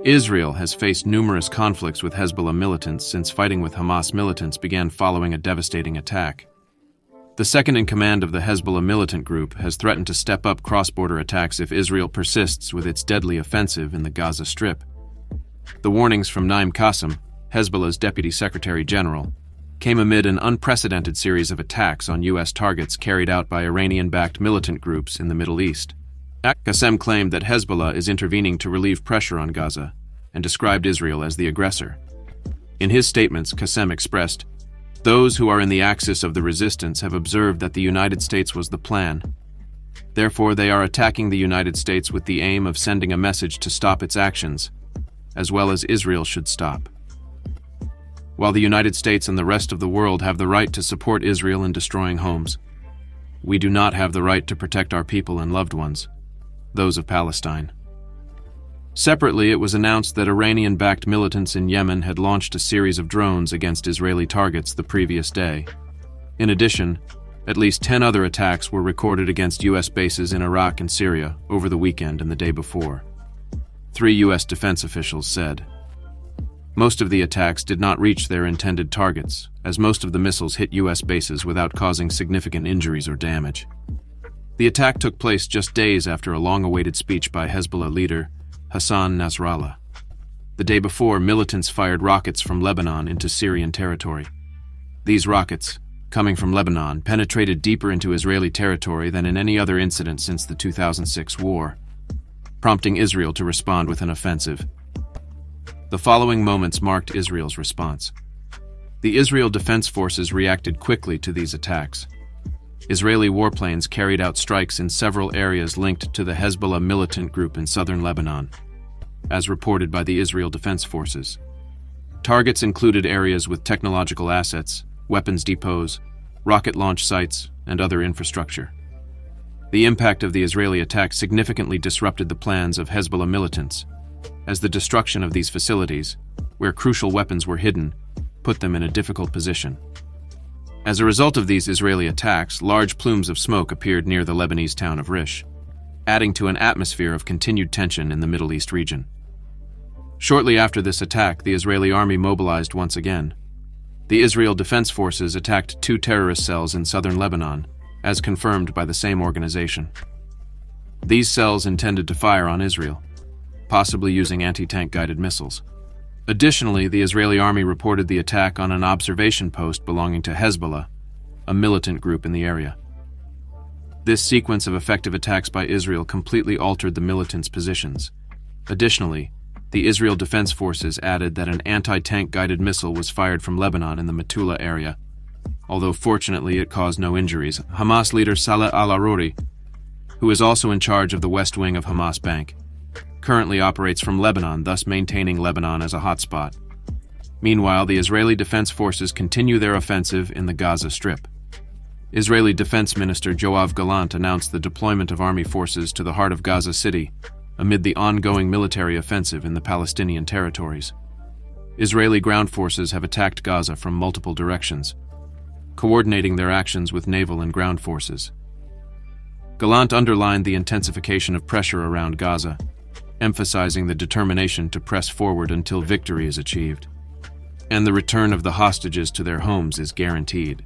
Israel has faced numerous conflicts with Hezbollah militants since fighting with Hamas militants began following a devastating attack. The second-in-command of the Hezbollah militant group has threatened to step up cross-border attacks if Israel persists with its deadly offensive in the Gaza Strip. The warnings from Naim Qassem, Hezbollah's deputy secretary general, came amid an unprecedented series of attacks on U.S. targets carried out by Iranian-backed militant groups in the Middle East. Qassem claimed that Hezbollah is intervening to relieve pressure on Gaza and described Israel as the aggressor. In his statements, Qassem expressed, "Those who are in the axis of the resistance have observed that the United States was the plan. Therefore, they are attacking the United States with the aim of sending a message to stop its actions, as well as Israel should stop. While the United States and the rest of the world have the right to support Israel in destroying homes, we do not have the right to protect our people and loved ones, those of Palestine." Separately, it was announced that Iranian-backed militants in Yemen had launched a series of drones against Israeli targets the previous day. In addition, at least 10 other attacks were recorded against U.S. bases in Iraq and Syria over the weekend and the day before. 3 U.S. defense officials said. Most of the attacks did not reach their intended targets, as most of the missiles hit U.S. bases without causing significant injuries or damage. The attack took place just days after a long-awaited speech by Hezbollah leader Hassan Nasrallah. The day before, militants fired rockets from Lebanon into Syrian territory. These rockets, coming from Lebanon, penetrated deeper into Israeli territory than in any other incident since the 2006 war, prompting Israel to respond with an offensive. The following moments marked Israel's response. The Israel Defense Forces reacted quickly to these attacks. Israeli warplanes carried out strikes in several areas linked to the Hezbollah militant group in southern Lebanon, as reported by the Israel Defense Forces. Targets included areas with technological assets, weapons depots, rocket launch sites, and other infrastructure. The impact of the Israeli attack significantly disrupted the plans of Hezbollah militants, as the destruction of these facilities, where crucial weapons were hidden, put them in a difficult position. As a result of these Israeli attacks, large plumes of smoke appeared near the Lebanese town of Rish, adding to an atmosphere of continued tension in the Middle East region. Shortly after this attack, the Israeli army mobilized once again. The Israel Defense Forces attacked 2 terrorist cells in southern Lebanon, as confirmed by the same organization. These cells intended to fire on Israel, possibly using anti-tank guided missiles. Additionally, the Israeli army reported the attack on an observation post belonging to Hezbollah, a militant group in the area. This sequence of effective attacks by Israel completely altered the militants' positions. Additionally, the Israel Defense Forces added that an anti-tank guided missile was fired from Lebanon in the Metula area. Although fortunately it caused no injuries, Hamas leader Saleh al-Aruri, who is also in charge of the West Wing of Hamas Bank, currently operates from Lebanon, thus maintaining Lebanon as a hotspot. Meanwhile, the Israeli Defense Forces continue their offensive in the Gaza Strip. Israeli Defense Minister Yoav Gallant announced the deployment of army forces to the heart of Gaza City amid the ongoing military offensive in the Palestinian territories. Israeli ground forces have attacked Gaza from multiple directions, coordinating their actions with naval and ground forces. Gallant underlined the intensification of pressure around Gaza, emphasizing the determination to press forward until victory is achieved, and the return of the hostages to their homes is guaranteed.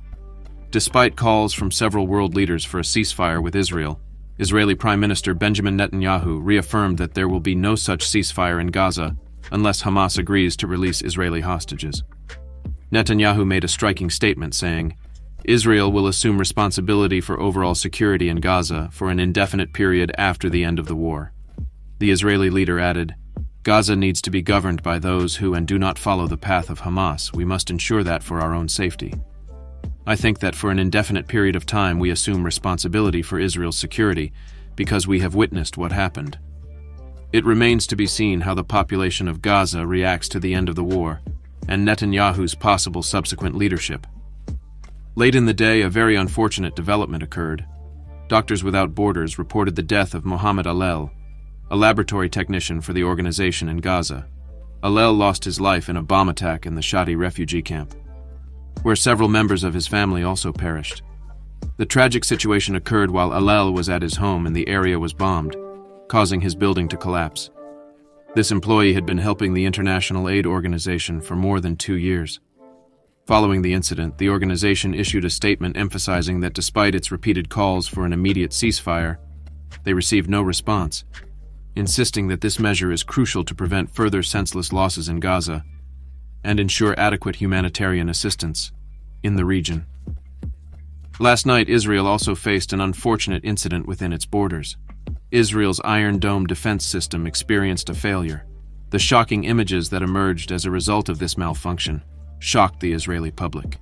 Despite calls from several world leaders for a ceasefire with Israel, Israeli Prime Minister Benjamin Netanyahu reaffirmed that there will be no such ceasefire in Gaza unless Hamas agrees to release Israeli hostages. Netanyahu made a striking statement saying, "Israel will assume responsibility for overall security in Gaza for an indefinite period after the end of the war." The Israeli leader added, "Gaza needs to be governed by those who do not follow the path of Hamas. We must ensure that for our own safety. I think that for an indefinite period of time we assume responsibility for Israel's security because we have witnessed what happened. It remains to be seen how the population of Gaza reacts to the end of the war and Netanyahu's possible subsequent leadership." Late in the day, a very unfortunate development occurred. Doctors Without Borders reported the death of Mohammed Alel, a laboratory technician for the organization in Gaza. Alel lost his life in a bomb attack in the Shadi refugee camp, where several members of his family also perished. The tragic situation occurred while Alel was at his home and the area was bombed, causing his building to collapse. This employee had been helping the international aid organization for more than 2 years. Following the incident, the organization issued a statement emphasizing that despite its repeated calls for an immediate ceasefire, they received no response, insisting that this measure is crucial to prevent further senseless losses in Gaza and ensure adequate humanitarian assistance in the region. Last night, Israel also faced an unfortunate incident within its borders. Israel's Iron Dome defense system experienced a failure. The shocking images that emerged as a result of this malfunction shocked the Israeli public.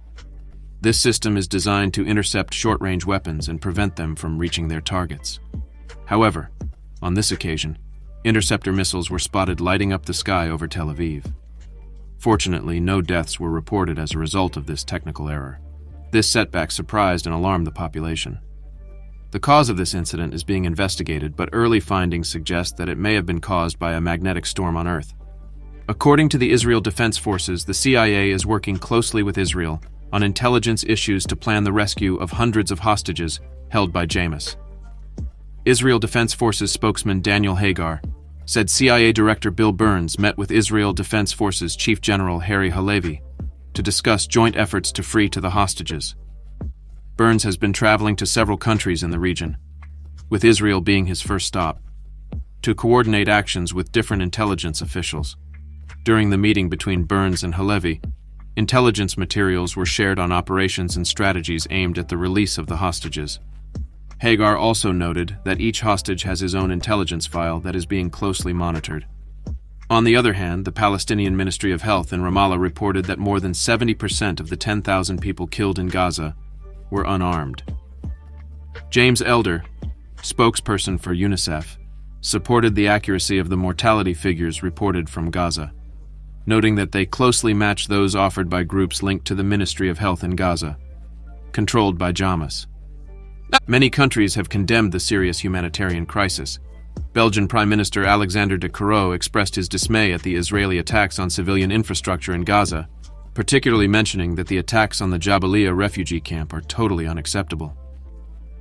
This system is designed to intercept short-range weapons and prevent them from reaching their targets. However, on this occasion, interceptor missiles were spotted lighting up the sky over Tel Aviv. Fortunately, no deaths were reported as a result of this technical error. This setback surprised and alarmed the population. The cause of this incident is being investigated, but early findings suggest that it may have been caused by a magnetic storm on Earth. According to the Israel Defense Forces, the CIA is working closely with Israel on intelligence issues to plan the rescue of hundreds of hostages held by Hamas. Israel Defense Forces spokesman Daniel Hagar said CIA Director Bill Burns met with Israel Defense Forces Chief General Harry Halevi to discuss joint efforts to free the hostages. Burns has been traveling to several countries in the region, with Israel being his first stop, to coordinate actions with different intelligence officials. During the meeting between Burns and Halevi, intelligence materials were shared on operations and strategies aimed at the release of the hostages. Hagar also noted that each hostage has his own intelligence file that is being closely monitored. On the other hand, the Palestinian Ministry of Health in Ramallah reported that more than 70% of the 10,000 people killed in Gaza were unarmed. James Elder, spokesperson for UNICEF, supported the accuracy of the mortality figures reported from Gaza, noting that they closely match those offered by groups linked to the Ministry of Health in Gaza, controlled by Hamas. Many countries have condemned the serious humanitarian crisis. Belgian Prime Minister Alexander de Croo expressed his dismay at the Israeli attacks on civilian infrastructure in Gaza, particularly mentioning that the attacks on the Jabalia refugee camp are totally unacceptable.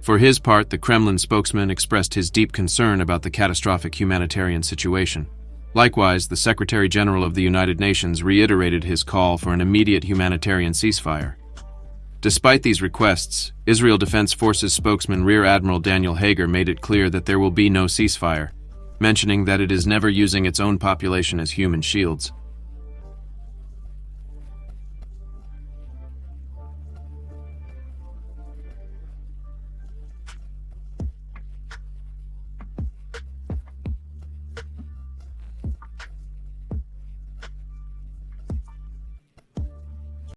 For his part, the Kremlin spokesman expressed his deep concern about the catastrophic humanitarian situation. Likewise, the Secretary General of the United Nations reiterated his call for an immediate humanitarian ceasefire. Despite these requests, Israel Defense Forces spokesman Rear Admiral Daniel Hagar made it clear that there will be no ceasefire, mentioning that it is never using its own population as human shields.